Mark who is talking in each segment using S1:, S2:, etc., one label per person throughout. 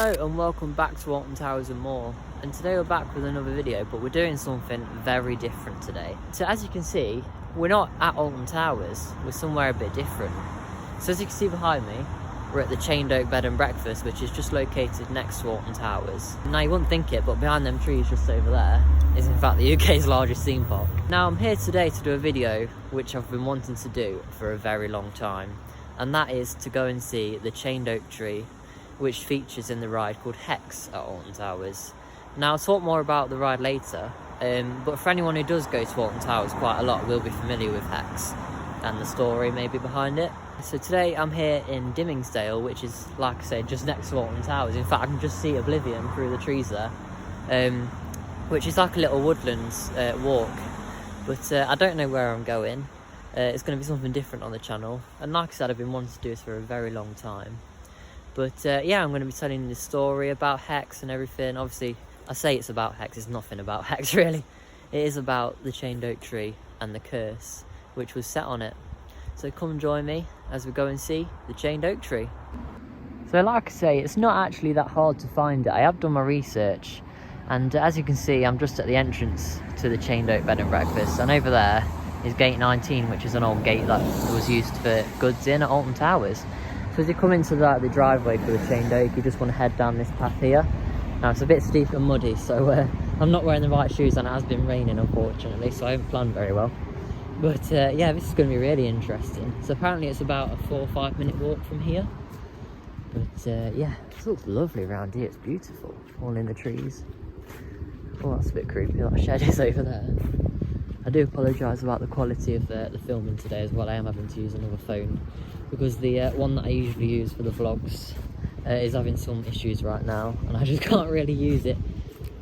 S1: Hello and welcome back to Alton Towers and more, and today we're back with another video, but we're doing something very different today. So as you can see, we're not at Alton Towers, we're somewhere a bit different. So as you can see behind me, we're at the Chained Oak Bed and Breakfast, which is just located next to Alton Towers. Now you wouldn't think it, but behind them trees just over there is in fact the UK's largest theme park. Now I'm here today to do a video which I've been wanting to do for a very long time, and that is to go and see the Chained Oak tree, which features in the ride called Hex at Alton Towers. Now I'll talk more about the ride later, but for anyone who does go to Alton Towers quite a lot will be familiar with Hex and the story maybe behind it. So today I'm here in Dimmingsdale, which is, like I said, just next to Alton Towers. In fact, I can just see Oblivion through the trees there, which is like a little woodlands walk, but I don't know where I'm going. It's going to be something different on the channel, and like I said, I've been wanting to do this for a very long time. But yeah, I'm going to be telling the story about Hex and everything. Obviously, I say it's about Hex, it's nothing about Hex really. It is about the Chained Oak tree and the curse which was set on it. So come join me as we go and see the Chained Oak tree. So like I say, it's not actually that hard to find it. I have done my research, and as you can see, I'm just at the entrance to the Chained Oak Bed and Breakfast, and over there is gate 19, which is an old gate that was used for goods in at Alton Towers. So as you come into the driveway for the Chained Oak, you just want to head down this path here. Now it's a bit steep and muddy, so I'm not wearing the right shoes, and it has been raining unfortunately, so I haven't planned very well. But yeah, this is going to be really interesting. So apparently it's about a 4 or 5 minute walk from here. But yeah, it looks lovely around here, it's beautiful, all in the trees. Oh, that's a bit creepy, that shed is over there. I do apologise about the quality of the filming today as well. I am having to use another phone, because the one that I usually use for the vlogs is having some issues right now, and I just can't really use it.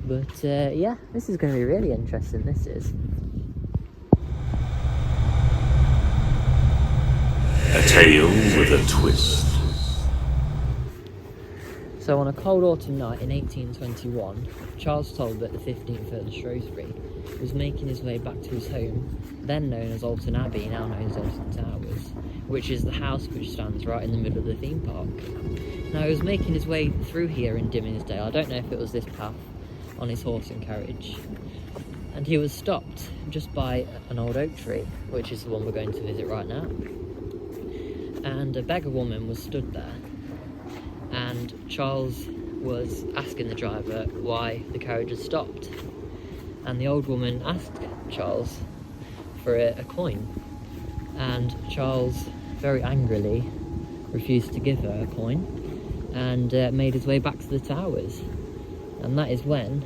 S1: But yeah, this is going to be really interesting, this is.
S2: A tale with a twist.
S1: So on a cold autumn night in 1821, Charles Talbot, the 15th Earl of Shrewsbury, was making his way back to his home, then known as Alton Abbey, now known as Alton Towers, which is the house which stands right in the middle of the theme park. Now he was making his way through here in Dimmingsdale, I don't know if it was this path, on his horse and carriage, and he was stopped just by an old oak tree, which is the one we're going to visit right now. And a beggar woman was stood there, and Charles was asking the driver why the carriage had stopped, and the old woman asked Charles for a coin, and Charles very angrily refused to give her a coin, and made his way back to the towers. And that is when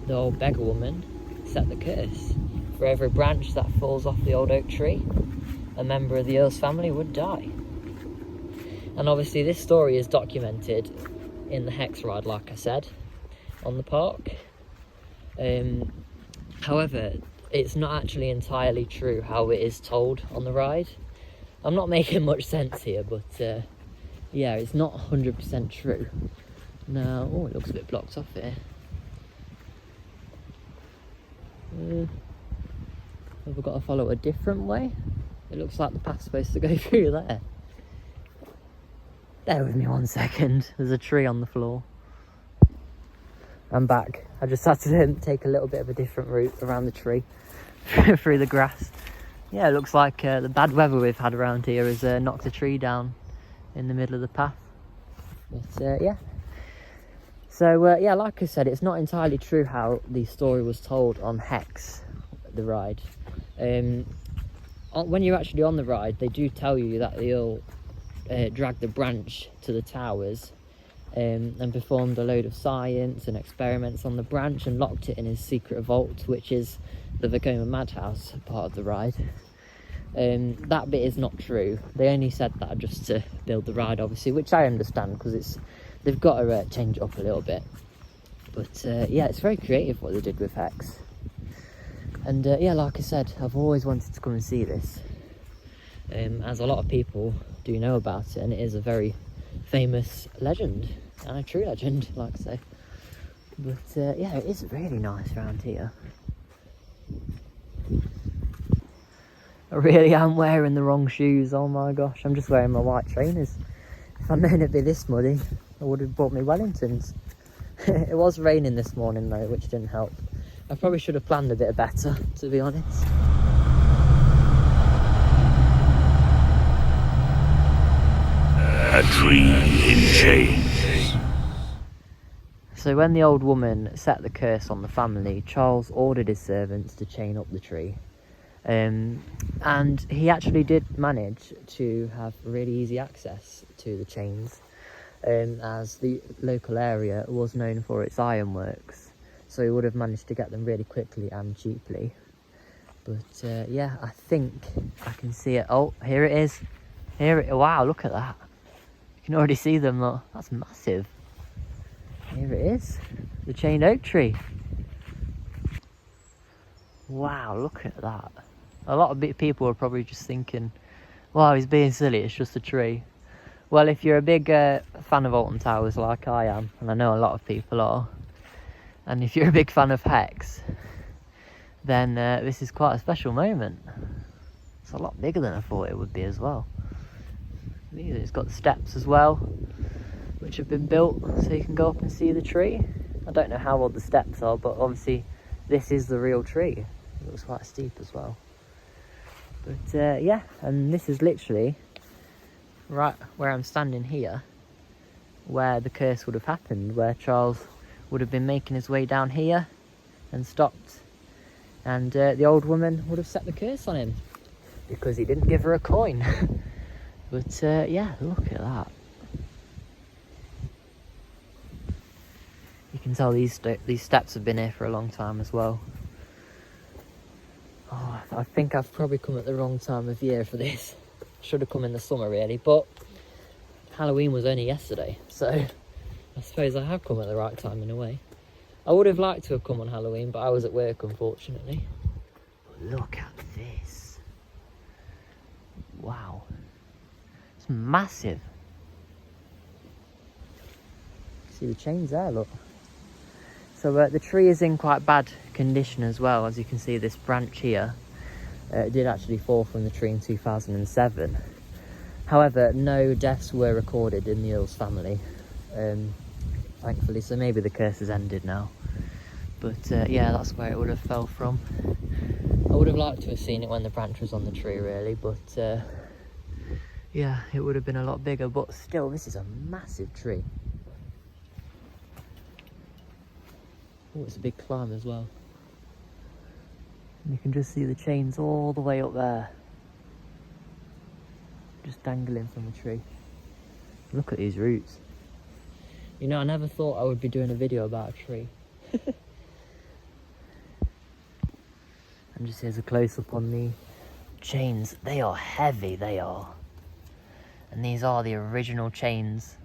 S1: the old beggar woman set the curse. For every branch that falls off the old oak tree, a member of the Earl's family would die. And obviously this story is documented in the Hex ride, like I said, on the park. However, it's not actually entirely true how it is told on the ride. I'm not making much sense here, but yeah, it's not 100% true. Now, oh, it looks a bit blocked off here. Have we got to follow a different way? It looks like the path's supposed to go through there. Bear with me 1 second, there's a tree on the floor. I'm back. I just had to take a little bit of a different route around the tree, through the grass. Yeah, it looks like the bad weather we've had around here has knocked a tree down in the middle of the path. But yeah. So yeah, like I said, it's not entirely true how the story was told on Hex, the ride. When you're actually on the ride, they do tell you that the Earl dragged the branch to the towers and performed a load of science and experiments on the branch and locked it in his secret vault, which is the Vekoma Madhouse part of the ride. That bit is not true. They only said that just to build the ride, obviously, which I understand, because they've got to change it up a little bit. But yeah, it's very creative what they did with Hex. And yeah, like I said, I've always wanted to come and see this, as a lot of people do know about it, and it is a very famous legend, and a true legend, like I say. But yeah, it is really nice around here. I really am wearing the wrong shoes, oh my gosh, I'm just wearing my white trainers. If I'd known it'd be this muddy, I would have bought me Wellingtons. It was raining this morning though, which didn't help. I probably should have planned a bit better, to be honest.
S2: A tree in chains.
S1: So when the old woman set the curse on the family, Charles ordered his servants to chain up the tree. And he actually did manage to have really easy access to the chains, as the local area was known for its ironworks. So he would have managed to get them really quickly and cheaply. But yeah, I think I can see it. Oh, here it is. Wow, look at that. You can already see them, look. That's massive. Here it is. The chained oak tree. Wow, look at that. A lot of people are probably just thinking, wow, he's being silly, it's just a tree. Well, if you're a big fan of Alton Towers like I am, and I know a lot of people are, and if you're a big fan of Hex, then this is quite a special moment. It's a lot bigger than I thought it would be as well. It's got the steps as well, which have been built so you can go up and see the tree. I don't know how old the steps are, but obviously this is the real tree. It looks quite steep as well. But yeah, and this is literally right where I'm standing here, where the curse would have happened, where Charles would have been making his way down here and stopped, and the old woman would have set the curse on him because he didn't give her a coin. But yeah, look at that. You can tell these steps have been here for a long time as well. Oh, I think I've probably come at the wrong time of year for this. Should have come in the summer really, but Halloween was only yesterday, so I suppose I have come at the right time in a way. I would have liked to have come on Halloween, but I was at work unfortunately. But look at this. Wow. It's massive. See the chains there, look. So the tree is in quite bad condition as well. As you can see, this branch here did actually fall from the tree in 2007. However, no deaths were recorded in the Earl's family, thankfully, so maybe the curse has ended now. But yeah, that's where it would have fell from. I would have liked to have seen it when the branch was on the tree really, but yeah, it would have been a lot bigger. But still, this is a massive tree. Oh, it's a big climb as well. And you can just see the chains all the way up there, just dangling from the tree. Look at these roots. You know, I never thought I would be doing a video about a tree. And just here's a close-up on the chains. They are heavy, they are. And these are the original chains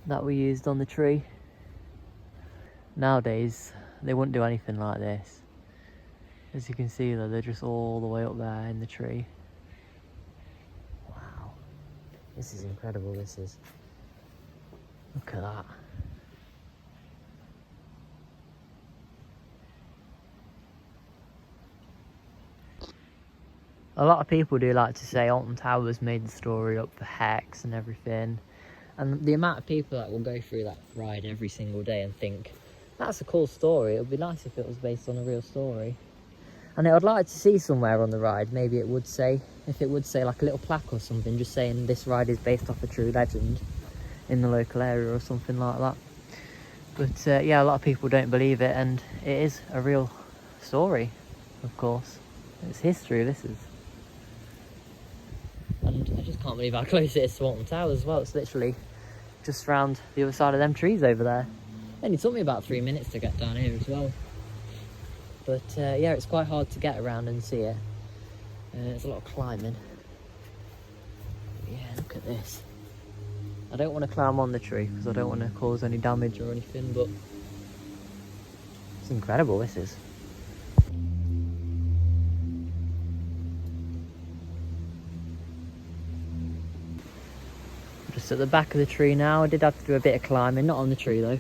S1: that were used on the tree. Nowadays, they wouldn't do anything like this. As you can see though, they're just all the way up there in the tree. Wow. This is incredible, this is. Look at that. A lot of people do like to say Alton Towers made the story up for Hex and everything. And the amount of people that will go through that ride every single day and think, that's a cool story, it would be nice if it was based on a real story. And I would like to see somewhere on the ride, maybe it would say, if it would say like a little plaque or something, just saying this ride is based off a true legend in the local area or something like that. But yeah, a lot of people don't believe it, and it is a real story, of course. It's history, this is. And I just can't believe how close it is to Alton Towers as well. It's literally just round the other side of them trees over there. It only took me about 3 minutes to get down here as well. But yeah, it's quite hard to get around and see it. There's a lot of climbing. But yeah, look at this. I don't want to climb on the tree because I don't want to cause any damage or anything, but it's incredible, this is. Just at the back of the tree now. I did have to do a bit of climbing, not on the tree though.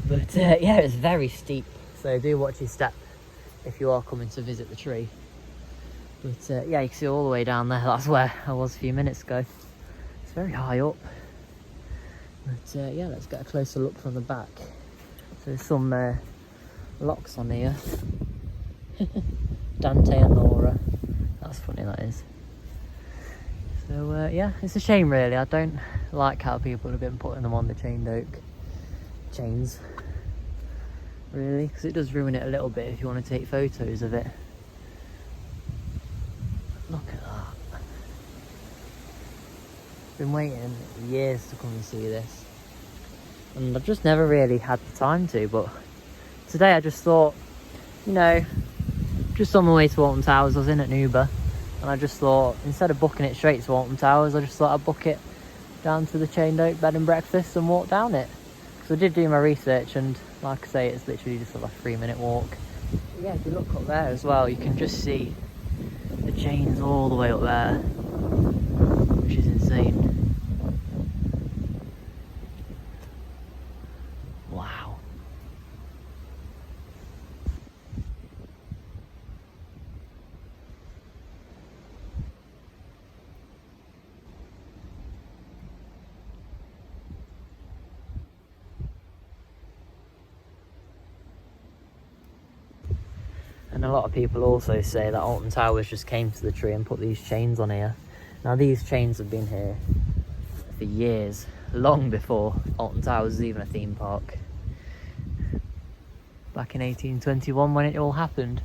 S1: But yeah, it's very steep, so do watch your step if you are coming to visit the tree. But yeah, you can see all the way down there. That's where I was a few minutes ago. It's very high up. But yeah, let's get a closer look from the back. So there's some locks on here. Dante and Laura. That's funny, that is. So yeah, it's a shame really. I don't like how people have been putting them on the chained oak chains, really, because it does ruin it a little bit if you want to take photos of it. Look at that. Been waiting years to come and see this, and I've just never really had the time to, but today I just thought, you know, just on my way to Alton Towers, I was in an Uber, and I just thought, instead of booking it straight to Alton Towers, I just thought I'd book it down to the chained oak bed and breakfast and walk down it. So I did do my research, and like I say, it's literally just a 3-minute walk. But yeah, if you look up there as well, you can just see the chains all the way up there, which is insane. Wow. And a lot of people also say that Alton Towers just came to the tree and put these chains on here. Now these chains have been here for years, long before Alton Towers was even a theme park. Back in 1821 when it all happened,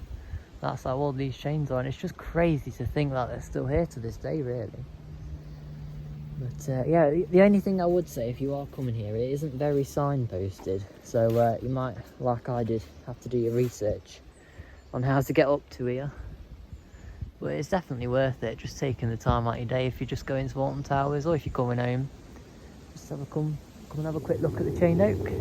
S1: that's how old these chains are, and it's just crazy to think that they're still here to this day, really. But yeah, the only thing I would say, if you are coming here, it isn't very signposted, so you might, like I did, have to do your research on how to get up to here. But it's definitely worth it, just taking the time out of your day if you're just going to Alton Towers, or if you're coming home, just come and have a quick look at the chained oak.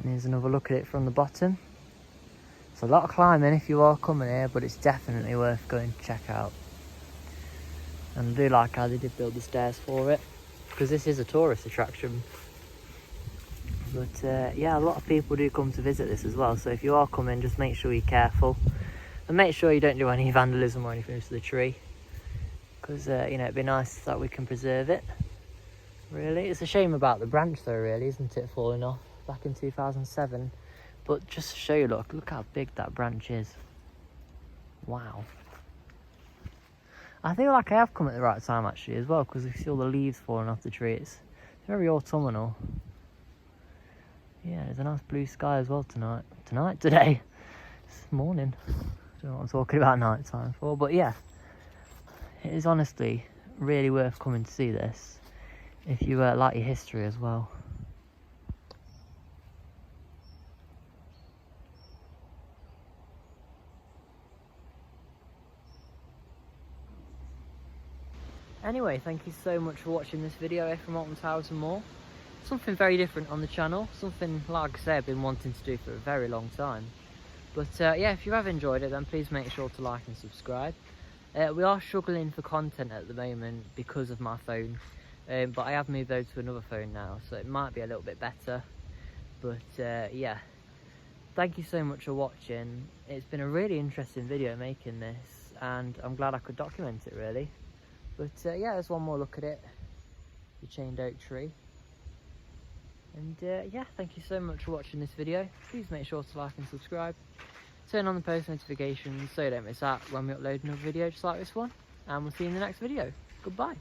S1: And here's another look at it from the bottom. It's a lot of climbing if you are coming here, but it's definitely worth going to check out. And I do like how they did build the stairs for it, because this is a tourist attraction. But yeah, a lot of people do come to visit this as well, so if you are coming, just make sure you're careful. And make sure you don't do any vandalism or anything to the tree, because you know, it'd be nice that we can preserve it. Really, it's a shame about the branch though, really, isn't it, falling off back in 2007. But just to show you, look how big that branch is. Wow. I feel like I have come at the right time actually as well, because you see all the leaves falling off the tree. It's very autumnal. Yeah, there's a nice blue sky as well today. It's morning. I don't know what I'm talking about night time for, but yeah, it is honestly really worth coming to see this if you like your history as well. Anyway, thank you so much for watching this video from Alton Towers and more. Something very different on the channel, something, like I say, I've been wanting to do for a very long time. But yeah, if you have enjoyed it, then please make sure to like and subscribe. We are struggling for content at the moment because of my phone, but I have moved over to another phone now, so it might be a little bit better. But yeah, thank you so much for watching. It's been a really interesting video making this, and I'm glad I could document it, really. But yeah, there's one more look at it, the chained oak tree. And yeah, thank you so much for watching this video. Please make sure to like and subscribe. Turn on the post notifications so you don't miss out when we upload another video just like this one. And we'll see you in the next video. Goodbye.